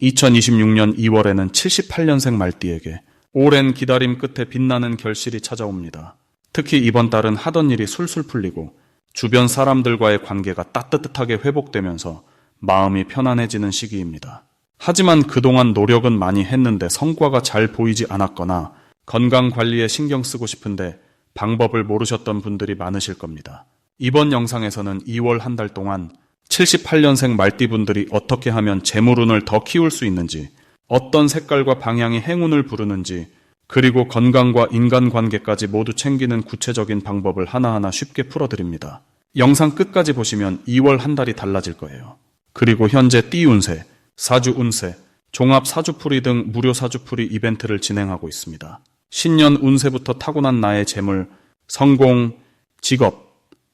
2026년 2월에는 78년생 말띠에게 오랜 기다림 끝에 빛나는 결실이 찾아옵니다. 특히 이번 달은 하던 일이 술술 풀리고 주변 사람들과의 관계가 따뜻하게 회복되면서 마음이 편안해지는 시기입니다. 하지만 그동안 노력은 많이 했는데 성과가 잘 보이지 않았거나 건강 관리에 신경 쓰고 싶은데 방법을 모르셨던 분들이 많으실 겁니다. 이번 영상에서는 2월 한 달 동안 78년생 말띠분들이 어떻게 하면 재물운을 더 키울 수 있는지, 어떤 색깔과 방향이 행운을 부르는지, 그리고 건강과 인간관계까지 모두 챙기는 구체적인 방법을 하나하나 쉽게 풀어드립니다. 영상 끝까지 보시면 2월 한 달이 달라질 거예요. 그리고 현재 띠 운세, 사주 운세, 종합 사주풀이 등 무료 사주풀이 이벤트를 진행하고 있습니다. 신년 운세부터 타고난 나의 재물, 성공, 직업,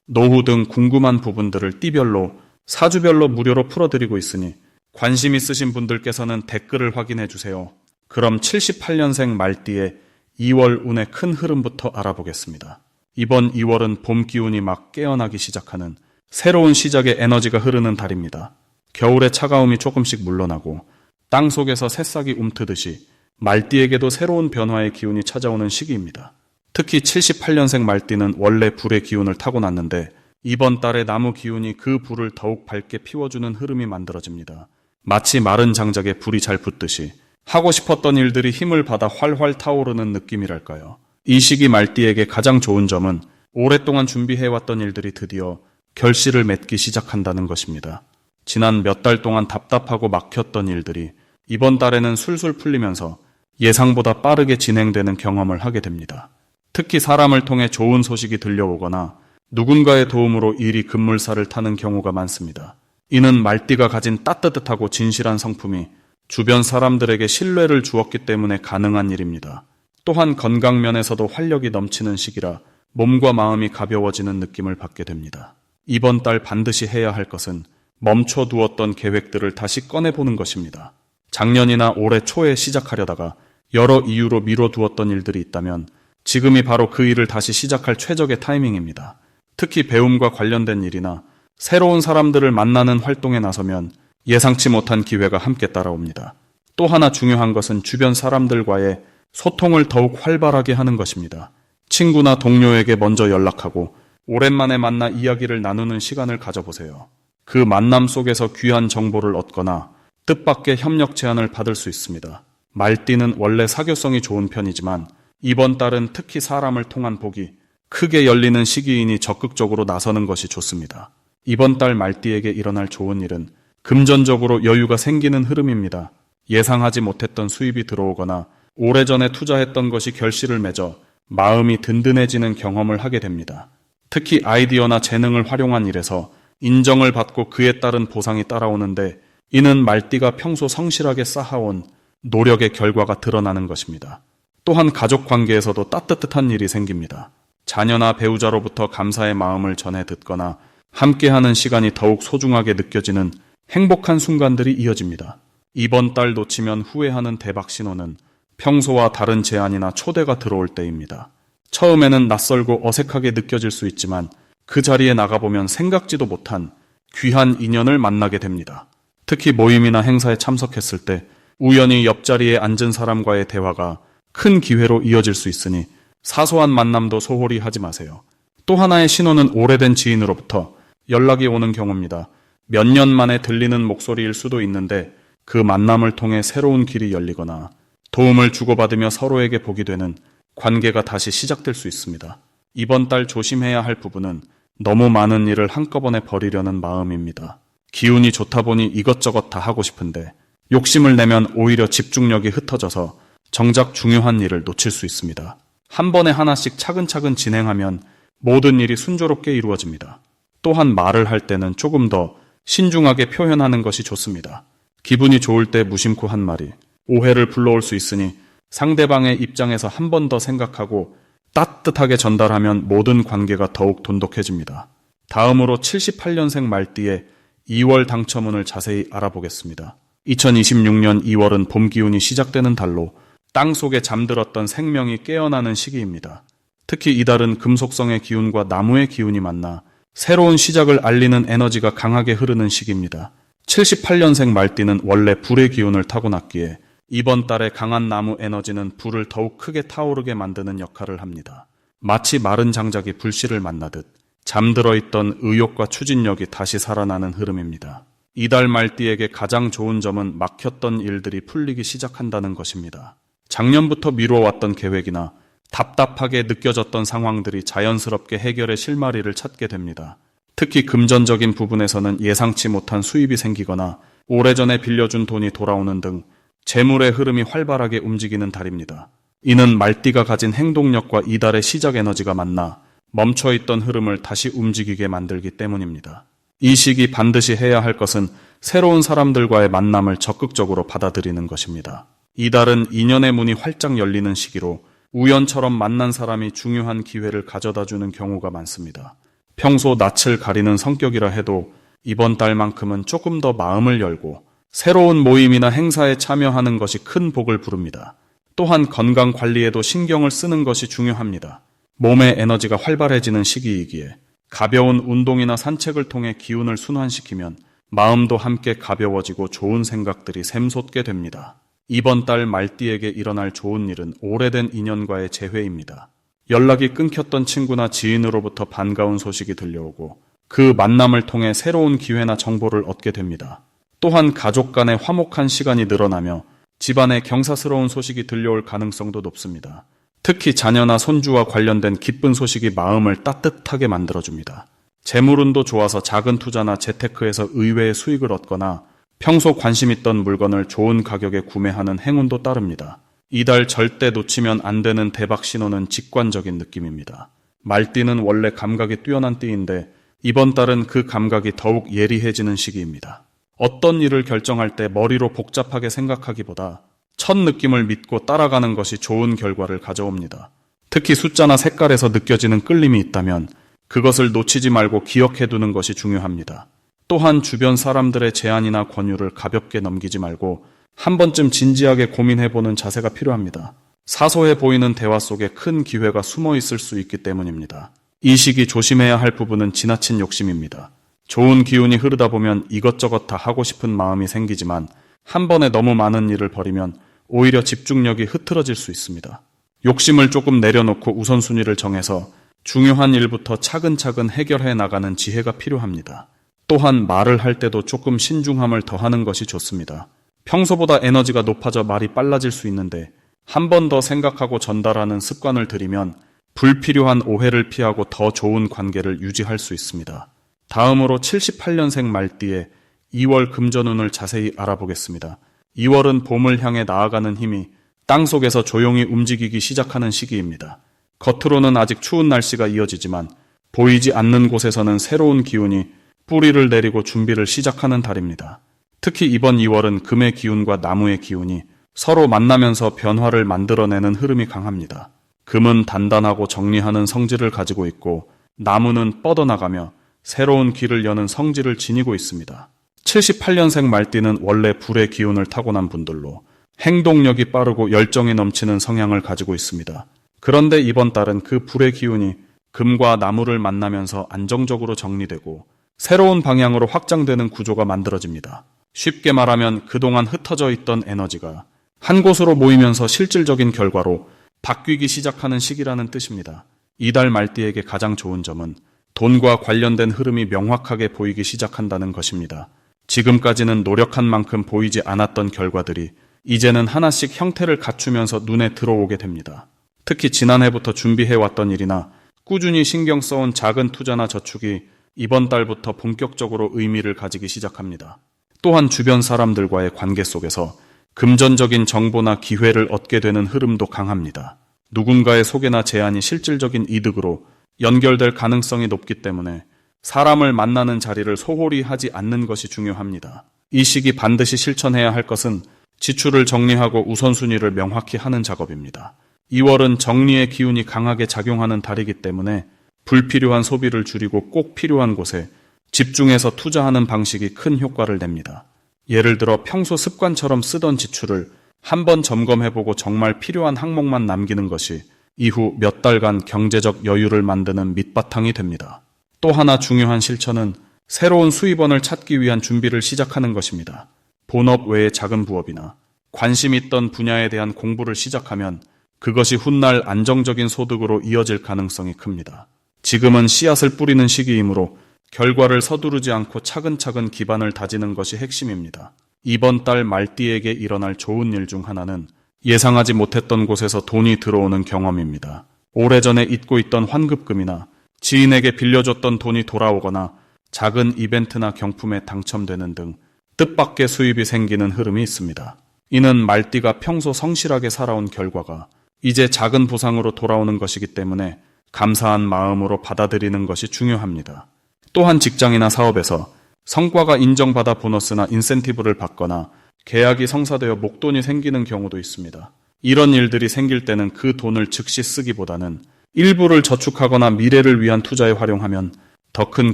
노후 등 궁금한 부분들을 띠별로, 사주별로 무료로 풀어드리고 있으니 관심 있으신 분들께서는 댓글을 확인해 주세요. 그럼 78년생 말띠의 2월 운의 큰 흐름부터 알아보겠습니다. 이번 2월은 봄 기운이 막 깨어나기 시작하는 새로운 시작의 에너지가 흐르는 달입니다. 겨울의 차가움이 조금씩 물러나고 땅 속에서 새싹이 움트듯이 말띠에게도 새로운 변화의 기운이 찾아오는 시기입니다. 특히 78년생 말띠는 원래 불의 기운을 타고났는데 이번 달에 나무 기운이 그 불을 더욱 밝게 피워주는 흐름이 만들어집니다. 마치 마른 장작에 불이 잘 붙듯이 하고 싶었던 일들이 힘을 받아 활활 타오르는 느낌이랄까요. 이 시기 말띠에게 가장 좋은 점은 오랫동안 준비해왔던 일들이 드디어 결실을 맺기 시작한다는 것입니다. 지난 몇 달 동안 답답하고 막혔던 일들이 이번 달에는 술술 풀리면서 예상보다 빠르게 진행되는 경험을 하게 됩니다. 특히 사람을 통해 좋은 소식이 들려오거나 누군가의 도움으로 일이 급물살을 타는 경우가 많습니다. 이는 말띠가 가진 따뜻하고 진실한 성품이 주변 사람들에게 신뢰를 주었기 때문에 가능한 일입니다. 또한 건강면에서도 활력이 넘치는 시기라 몸과 마음이 가벼워지는 느낌을 받게 됩니다. 이번 달 반드시 해야 할 것은 멈춰두었던 계획들을 다시 꺼내보는 것입니다. 작년이나 올해 초에 시작하려다가 여러 이유로 미뤄두었던 일들이 있다면 지금이 바로 그 일을 다시 시작할 최적의 타이밍입니다. 특히 배움과 관련된 일이나 새로운 사람들을 만나는 활동에 나서면 예상치 못한 기회가 함께 따라옵니다. 또 하나 중요한 것은 주변 사람들과의 소통을 더욱 활발하게 하는 것입니다. 친구나 동료에게 먼저 연락하고 오랜만에 만나 이야기를 나누는 시간을 가져보세요. 그 만남 속에서 귀한 정보를 얻거나 뜻밖의 협력 제안을 받을 수 있습니다. 말띠는 원래 사교성이 좋은 편이지만 이번 달은 특히 사람을 통한 복이 크게 열리는 시기이니 적극적으로 나서는 것이 좋습니다. 이번 달 말띠에게 일어날 좋은 일은 금전적으로 여유가 생기는 흐름입니다. 예상하지 못했던 수입이 들어오거나 오래전에 투자했던 것이 결실을 맺어 마음이 든든해지는 경험을 하게 됩니다. 특히 아이디어나 재능을 활용한 일에서 인정을 받고 그에 따른 보상이 따라오는데 이는 말띠가 평소 성실하게 쌓아온 노력의 결과가 드러나는 것입니다. 또한 가족 관계에서도 따뜻한 일이 생깁니다. 자녀나 배우자로부터 감사의 마음을 전해 듣거나 함께하는 시간이 더욱 소중하게 느껴지는 행복한 순간들이 이어집니다. 이번 달 놓치면 후회하는 대박 신호는 평소와 다른 제안이나 초대가 들어올 때입니다. 처음에는 낯설고 어색하게 느껴질 수 있지만 그 자리에 나가보면 생각지도 못한 귀한 인연을 만나게 됩니다. 특히 모임이나 행사에 참석했을 때 우연히 옆자리에 앉은 사람과의 대화가 큰 기회로 이어질 수 있으니 사소한 만남도 소홀히 하지 마세요. 또 하나의 신호는 오래된 지인으로부터 연락이 오는 경우입니다. 몇 년 만에 들리는 목소리일 수도 있는데 그 만남을 통해 새로운 길이 열리거나 도움을 주고받으며 서로에게 복이 되는 관계가 다시 시작될 수 있습니다. 이번 달 조심해야 할 부분은 너무 많은 일을 한꺼번에 버리려는 마음입니다. 기운이 좋다 보니 이것저것 다 하고 싶은데 욕심을 내면 오히려 집중력이 흩어져서 정작 중요한 일을 놓칠 수 있습니다. 한 번에 하나씩 차근차근 진행하면 모든 일이 순조롭게 이루어집니다. 또한 말을 할 때는 조금 더 신중하게 표현하는 것이 좋습니다. 기분이 좋을 때 무심코 한 말이 오해를 불러올 수 있으니 상대방의 입장에서 한 번 더 생각하고 따뜻하게 전달하면 모든 관계가 더욱 돈독해집니다. 다음으로 78년생 말띠의 2월 당첨운을 자세히 알아보겠습니다. 2026년 2월은 봄 기운이 시작되는 달로 땅 속에 잠들었던 생명이 깨어나는 시기입니다. 특히 이달은 금속성의 기운과 나무의 기운이 만나 새로운 시작을 알리는 에너지가 강하게 흐르는 시기입니다. 78년생 말띠는 원래 불의 기운을 타고났기에 이번 달에 강한 나무 에너지는 불을 더욱 크게 타오르게 만드는 역할을 합니다. 마치 마른 장작이 불씨를 만나듯 잠들어 있던 의욕과 추진력이 다시 살아나는 흐름입니다. 이달 말띠에게 가장 좋은 점은 막혔던 일들이 풀리기 시작한다는 것입니다. 작년부터 미뤄왔던 계획이나 답답하게 느껴졌던 상황들이 자연스럽게 해결의 실마리를 찾게 됩니다. 특히 금전적인 부분에서는 예상치 못한 수입이 생기거나 오래전에 빌려준 돈이 돌아오는 등 재물의 흐름이 활발하게 움직이는 달입니다. 이는 말띠가 가진 행동력과 이달의 시작 에너지가 만나 멈춰있던 흐름을 다시 움직이게 만들기 때문입니다. 이 시기 반드시 해야 할 것은 새로운 사람들과의 만남을 적극적으로 받아들이는 것입니다. 이달은 인연의 문이 활짝 열리는 시기로 우연처럼 만난 사람이 중요한 기회를 가져다주는 경우가 많습니다. 평소 낯을 가리는 성격이라 해도 이번 달만큼은 조금 더 마음을 열고 새로운 모임이나 행사에 참여하는 것이 큰 복을 부릅니다. 또한 건강 관리에도 신경을 쓰는 것이 중요합니다. 몸의 에너지가 활발해지는 시기이기에 가벼운 운동이나 산책을 통해 기운을 순환시키면 마음도 함께 가벼워지고 좋은 생각들이 샘솟게 됩니다. 이번 달 말띠에게 일어날 좋은 일은 오래된 인연과의 재회입니다. 연락이 끊겼던 친구나 지인으로부터 반가운 소식이 들려오고 그 만남을 통해 새로운 기회나 정보를 얻게 됩니다. 또한 가족 간의 화목한 시간이 늘어나며 집안에 경사스러운 소식이 들려올 가능성도 높습니다. 특히 자녀나 손주와 관련된 기쁜 소식이 마음을 따뜻하게 만들어줍니다. 재물운도 좋아서 작은 투자나 재테크에서 의외의 수익을 얻거나 평소 관심 있던 물건을 좋은 가격에 구매하는 행운도 따릅니다. 이달 절대 놓치면 안 되는 대박 신호는 직관적인 느낌입니다. 말띠는 원래 감각이 뛰어난 띠인데 이번 달은 그 감각이 더욱 예리해지는 시기입니다. 어떤 일을 결정할 때 머리로 복잡하게 생각하기보다 첫 느낌을 믿고 따라가는 것이 좋은 결과를 가져옵니다. 특히 숫자나 색깔에서 느껴지는 끌림이 있다면 그것을 놓치지 말고 기억해두는 것이 중요합니다. 또한 주변 사람들의 제안이나 권유를 가볍게 넘기지 말고 한 번쯤 진지하게 고민해보는 자세가 필요합니다. 사소해 보이는 대화 속에 큰 기회가 숨어 있을 수 있기 때문입니다. 이 시기 조심해야 할 부분은 지나친 욕심입니다. 좋은 기운이 흐르다 보면 이것저것 다 하고 싶은 마음이 생기지만 한 번에 너무 많은 일을 벌이면 오히려 집중력이 흐트러질 수 있습니다. 욕심을 조금 내려놓고 우선순위를 정해서 중요한 일부터 차근차근 해결해 나가는 지혜가 필요합니다. 또한 말을 할 때도 조금 신중함을 더하는 것이 좋습니다. 평소보다 에너지가 높아져 말이 빨라질 수 있는데 한 번 더 생각하고 전달하는 습관을 들이면 불필요한 오해를 피하고 더 좋은 관계를 유지할 수 있습니다. 다음으로 78년생 말띠의 2월 금전운을 자세히 알아보겠습니다. 2월은 봄을 향해 나아가는 힘이 땅속에서 조용히 움직이기 시작하는 시기입니다. 겉으로는 아직 추운 날씨가 이어지지만 보이지 않는 곳에서는 새로운 기운이 뿌리를 내리고 준비를 시작하는 달입니다. 특히 이번 2월은 금의 기운과 나무의 기운이 서로 만나면서 변화를 만들어내는 흐름이 강합니다. 금은 단단하고 정리하는 성질을 가지고 있고 나무는 뻗어나가며 새로운 길을 여는 성질을 지니고 있습니다. 78년생 말띠는 원래 불의 기운을 타고난 분들로 행동력이 빠르고 열정이 넘치는 성향을 가지고 있습니다. 그런데 이번 달은 그 불의 기운이 금과 나무를 만나면서 안정적으로 정리되고 새로운 방향으로 확장되는 구조가 만들어집니다. 쉽게 말하면 그동안 흩어져 있던 에너지가 한 곳으로 모이면서 실질적인 결과로 바뀌기 시작하는 시기라는 뜻입니다. 이달 말띠에게 가장 좋은 점은 돈과 관련된 흐름이 명확하게 보이기 시작한다는 것입니다. 지금까지는 노력한 만큼 보이지 않았던 결과들이 이제는 하나씩 형태를 갖추면서 눈에 들어오게 됩니다. 특히 지난해부터 준비해왔던 일이나 꾸준히 신경 써온 작은 투자나 저축이 이번 달부터 본격적으로 의미를 가지기 시작합니다. 또한 주변 사람들과의 관계 속에서 금전적인 정보나 기회를 얻게 되는 흐름도 강합니다. 누군가의 소개나 제안이 실질적인 이득으로 연결될 가능성이 높기 때문에 사람을 만나는 자리를 소홀히 하지 않는 것이 중요합니다. 이 시기 반드시 실천해야 할 것은 지출을 정리하고 우선순위를 명확히 하는 작업입니다. 2월은 정리의 기운이 강하게 작용하는 달이기 때문에 불필요한 소비를 줄이고 꼭 필요한 곳에 집중해서 투자하는 방식이 큰 효과를 냅니다. 예를 들어 평소 습관처럼 쓰던 지출을 한번 점검해보고 정말 필요한 항목만 남기는 것이 이후 몇 달간 경제적 여유를 만드는 밑바탕이 됩니다. 또 하나 중요한 실천은 새로운 수입원을 찾기 위한 준비를 시작하는 것입니다. 본업 외의 작은 부업이나 관심 있던 분야에 대한 공부를 시작하면 그것이 훗날 안정적인 소득으로 이어질 가능성이 큽니다. 지금은 씨앗을 뿌리는 시기이므로 결과를 서두르지 않고 차근차근 기반을 다지는 것이 핵심입니다. 이번 달 말띠에게 일어날 좋은 일 중 하나는 예상하지 못했던 곳에서 돈이 들어오는 경험입니다. 오래전에 잊고 있던 환급금이나 지인에게 빌려줬던 돈이 돌아오거나 작은 이벤트나 경품에 당첨되는 등 뜻밖의 수입이 생기는 흐름이 있습니다. 이는 말띠가 평소 성실하게 살아온 결과가 이제 작은 보상으로 돌아오는 것이기 때문에 감사한 마음으로 받아들이는 것이 중요합니다. 또한 직장이나 사업에서 성과가 인정받아 보너스나 인센티브를 받거나 계약이 성사되어 목돈이 생기는 경우도 있습니다. 이런 일들이 생길 때는 그 돈을 즉시 쓰기보다는 일부를 저축하거나 미래를 위한 투자에 활용하면 더 큰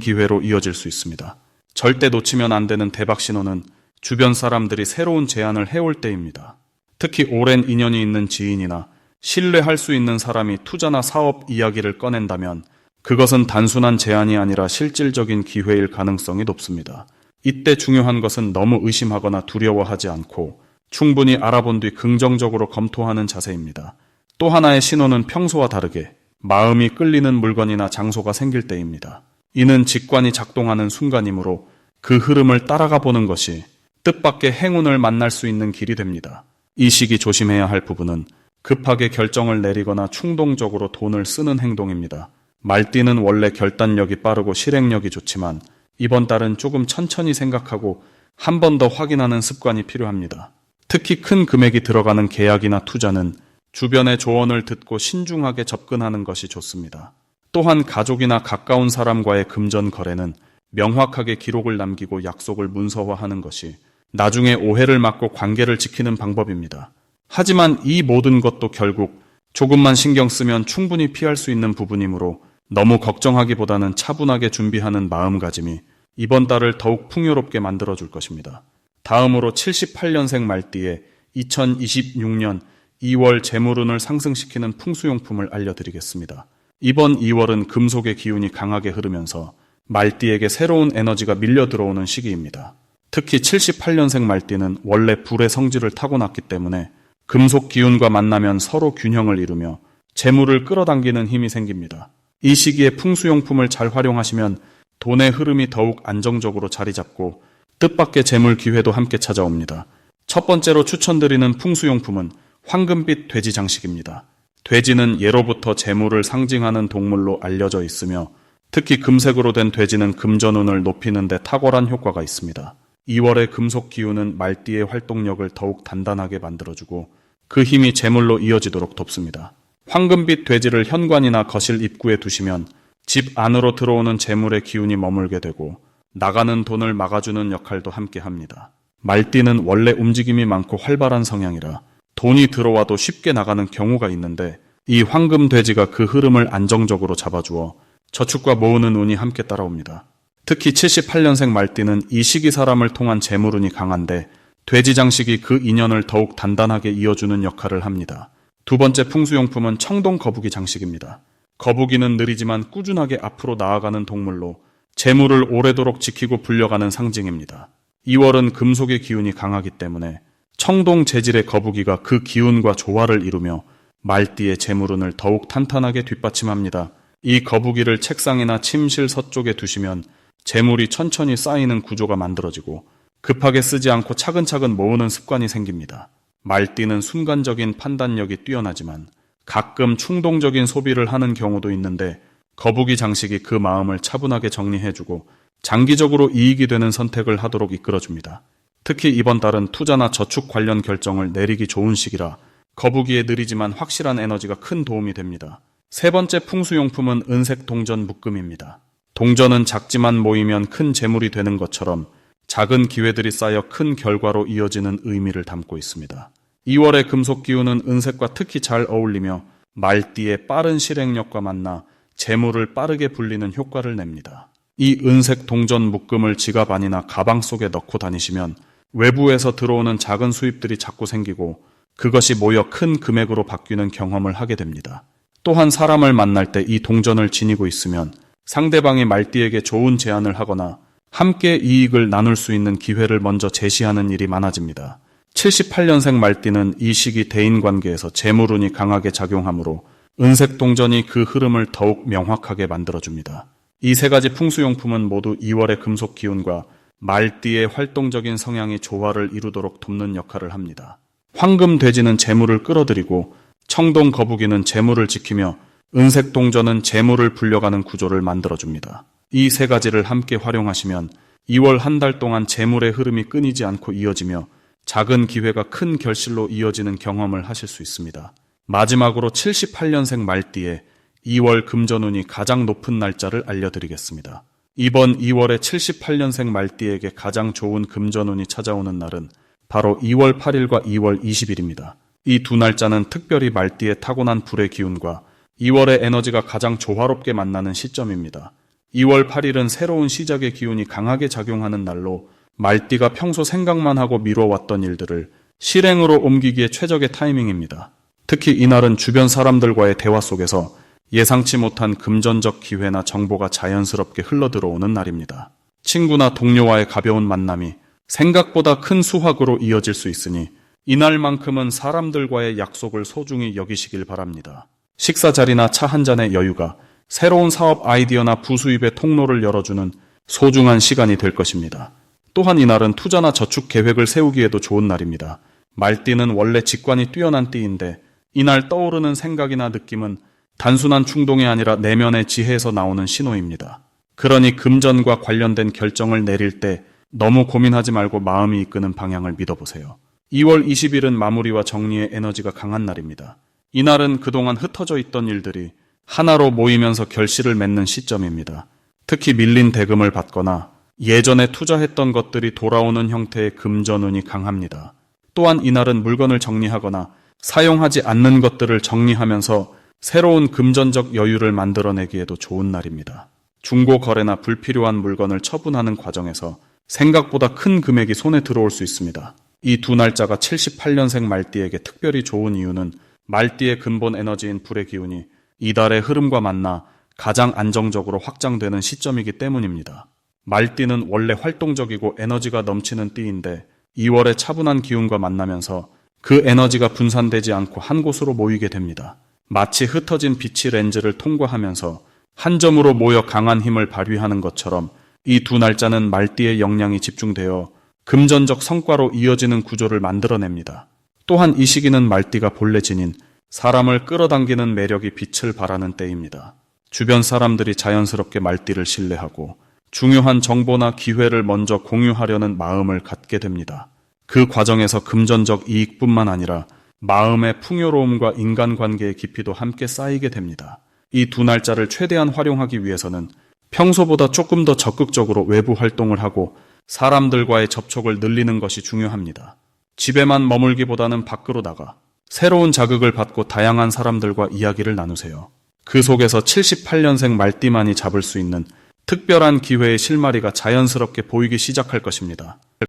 기회로 이어질 수 있습니다. 절대 놓치면 안 되는 대박 신호는 주변 사람들이 새로운 제안을 해올 때입니다. 특히 오랜 인연이 있는 지인이나 신뢰할 수 있는 사람이 투자나 사업 이야기를 꺼낸다면 그것은 단순한 제안이 아니라 실질적인 기회일 가능성이 높습니다. 이때 중요한 것은 너무 의심하거나 두려워하지 않고 충분히 알아본 뒤 긍정적으로 검토하는 자세입니다. 또 하나의 신호는 평소와 다르게 마음이 끌리는 물건이나 장소가 생길 때입니다. 이는 직관이 작동하는 순간이므로 그 흐름을 따라가 보는 것이 뜻밖의 행운을 만날 수 있는 길이 됩니다. 이 시기 조심해야 할 부분은 급하게 결정을 내리거나 충동적으로 돈을 쓰는 행동입니다. 말띠는 원래 결단력이 빠르고 실행력이 좋지만 이번 달은 조금 천천히 생각하고 한 번 더 확인하는 습관이 필요합니다. 특히 큰 금액이 들어가는 계약이나 투자는 주변의 조언을 듣고 신중하게 접근하는 것이 좋습니다. 또한 가족이나 가까운 사람과의 금전 거래는 명확하게 기록을 남기고 약속을 문서화하는 것이 나중에 오해를 막고 관계를 지키는 방법입니다. 하지만 이 모든 것도 결국 조금만 신경 쓰면 충분히 피할 수 있는 부분이므로 너무 걱정하기보다는 차분하게 준비하는 마음가짐이 이번 달을 더욱 풍요롭게 만들어줄 것입니다. 다음으로 78년생 말띠의 2026년 2월 재물운을 상승시키는 풍수용품을 알려드리겠습니다. 이번 2월은 금속의 기운이 강하게 흐르면서 말띠에게 새로운 에너지가 밀려 들어오는 시기입니다. 특히 78년생 말띠는 원래 불의 성질을 타고났기 때문에 금속 기운과 만나면 서로 균형을 이루며 재물을 끌어당기는 힘이 생깁니다. 이 시기에 풍수용품을 잘 활용하시면 돈의 흐름이 더욱 안정적으로 자리 잡고 뜻밖의 재물 기회도 함께 찾아옵니다. 첫 번째로 추천드리는 풍수용품은 황금빛 돼지 장식입니다. 돼지는 예로부터 재물을 상징하는 동물로 알려져 있으며 특히 금색으로 된 돼지는 금전운을 높이는 데 탁월한 효과가 있습니다. 2월의 금속 기운은 말띠의 활동력을 더욱 단단하게 만들어주고 그 힘이 재물로 이어지도록 돕습니다. 황금빛 돼지를 현관이나 거실 입구에 두시면 집 안으로 들어오는 재물의 기운이 머물게 되고 나가는 돈을 막아주는 역할도 함께 합니다. 말띠는 원래 움직임이 많고 활발한 성향이라 돈이 들어와도 쉽게 나가는 경우가 있는데 이 황금 돼지가 그 흐름을 안정적으로 잡아주어 저축과 모으는 운이 함께 따라옵니다. 특히 78년생 말띠는 이 시기 사람을 통한 재물운이 강한데 돼지 장식이 그 인연을 더욱 단단하게 이어주는 역할을 합니다. 두 번째 풍수용품은 청동 거북이 장식입니다. 거북이는 느리지만 꾸준하게 앞으로 나아가는 동물로 재물을 오래도록 지키고 불려가는 상징입니다. 2월은 금속의 기운이 강하기 때문에 청동 재질의 거북이가 그 기운과 조화를 이루며 말띠의 재물운을 더욱 탄탄하게 뒷받침합니다. 이 거북이를 책상이나 침실 서쪽에 두시면 재물이 천천히 쌓이는 구조가 만들어지고 급하게 쓰지 않고 차근차근 모으는 습관이 생깁니다. 말띠는 순간적인 판단력이 뛰어나지만 가끔 충동적인 소비를 하는 경우도 있는데 거북이 장식이 그 마음을 차분하게 정리해주고 장기적으로 이익이 되는 선택을 하도록 이끌어줍니다. 특히 이번 달은 투자나 저축 관련 결정을 내리기 좋은 시기라 거북이의 느리지만 확실한 에너지가 큰 도움이 됩니다. 세 번째 풍수용품은 은색 동전 묶음입니다. 동전은 작지만 모이면 큰 재물이 되는 것처럼 작은 기회들이 쌓여 큰 결과로 이어지는 의미를 담고 있습니다. 2월의 금속 기운은 은색과 특히 잘 어울리며 말띠의 빠른 실행력과 만나 재물을 빠르게 불리는 효과를 냅니다. 이 은색 동전 묶음을 지갑 안이나 가방 속에 넣고 다니시면 외부에서 들어오는 작은 수입들이 자꾸 생기고 그것이 모여 큰 금액으로 바뀌는 경험을 하게 됩니다. 또한 사람을 만날 때 이 동전을 지니고 있으면 상대방이 말띠에게 좋은 제안을 하거나 함께 이익을 나눌 수 있는 기회를 먼저 제시하는 일이 많아집니다. 78년생 말띠는 이 시기 대인관계에서 재물운이 강하게 작용하므로 은색 동전이 그 흐름을 더욱 명확하게 만들어줍니다. 이 세 가지 풍수용품은 모두 2월의 금속 기운과 말띠의 활동적인 성향이 조화를 이루도록 돕는 역할을 합니다. 황금 돼지는 재물을 끌어들이고 청동 거북이는 재물을 지키며 은색 동전은 재물을 불려가는 구조를 만들어줍니다. 이 세 가지를 함께 활용하시면 2월 한 달 동안 재물의 흐름이 끊이지 않고 이어지며 작은 기회가 큰 결실로 이어지는 경험을 하실 수 있습니다. 마지막으로 78년생 말띠의 2월 금전운이 가장 높은 날짜를 알려드리겠습니다. 이번 2월에 78년생 말띠에게 가장 좋은 금전운이 찾아오는 날은 바로 2월 8일과 2월 20일입니다. 이 두 날짜는 특별히 말띠의 타고난 불의 기운과 2월의 에너지가 가장 조화롭게 만나는 시점입니다. 2월 8일은 새로운 시작의 기운이 강하게 작용하는 날로 말띠가 평소 생각만 하고 미뤄왔던 일들을 실행으로 옮기기에 최적의 타이밍입니다. 특히 이날은 주변 사람들과의 대화 속에서 예상치 못한 금전적 기회나 정보가 자연스럽게 흘러들어오는 날입니다. 친구나 동료와의 가벼운 만남이 생각보다 큰 수확으로 이어질 수 있으니 이날만큼은 사람들과의 약속을 소중히 여기시길 바랍니다. 식사 자리나 차 한 잔의 여유가 새로운 사업 아이디어나 부수입의 통로를 열어주는 소중한 시간이 될 것입니다. 또한 이날은 투자나 저축 계획을 세우기에도 좋은 날입니다. 말띠는 원래 직관이 뛰어난 띠인데 이날 떠오르는 생각이나 느낌은 단순한 충동이 아니라 내면의 지혜에서 나오는 신호입니다. 그러니 금전과 관련된 결정을 내릴 때 너무 고민하지 말고 마음이 이끄는 방향을 믿어보세요. 2월 20일은 마무리와 정리의 에너지가 강한 날입니다. 이날은 그동안 흩어져 있던 일들이 하나로 모이면서 결실을 맺는 시점입니다. 특히 밀린 대금을 받거나 예전에 투자했던 것들이 돌아오는 형태의 금전운이 강합니다. 또한 이날은 물건을 정리하거나 사용하지 않는 것들을 정리하면서 새로운 금전적 여유를 만들어내기에도 좋은 날입니다. 중고 거래나 불필요한 물건을 처분하는 과정에서 생각보다 큰 금액이 손에 들어올 수 있습니다. 이 두 날짜가 78년생 말띠에게 특별히 좋은 이유는 말띠의 근본 에너지인 불의 기운이 이달의 흐름과 만나 가장 안정적으로 확장되는 시점이기 때문입니다. 말띠는 원래 활동적이고 에너지가 넘치는 띠인데 2월에 차분한 기운과 만나면서 그 에너지가 분산되지 않고 한 곳으로 모이게 됩니다. 마치 흩어진 빛의 렌즈를 통과하면서 한 점으로 모여 강한 힘을 발휘하는 것처럼 이 두 날짜는 말띠의 역량이 집중되어 금전적 성과로 이어지는 구조를 만들어냅니다. 또한 이 시기는 말띠가 본래 지닌 사람을 끌어당기는 매력이 빛을 발하는 때입니다. 주변 사람들이 자연스럽게 말띠를 신뢰하고 중요한 정보나 기회를 먼저 공유하려는 마음을 갖게 됩니다. 그 과정에서 금전적 이익뿐만 아니라 마음의 풍요로움과 인간관계의 깊이도 함께 쌓이게 됩니다. 이 두 날짜를 최대한 활용하기 위해서는 평소보다 조금 더 적극적으로 외부 활동을 하고 사람들과의 접촉을 늘리는 것이 중요합니다. 집에만 머물기보다는 밖으로 나가 새로운 자극을 받고 다양한 사람들과 이야기를 나누세요. 그 속에서 78년생 말띠만이 잡을 수 있는 특별한 기회의 실마리가 자연스럽게 보이기 시작할 것입니다.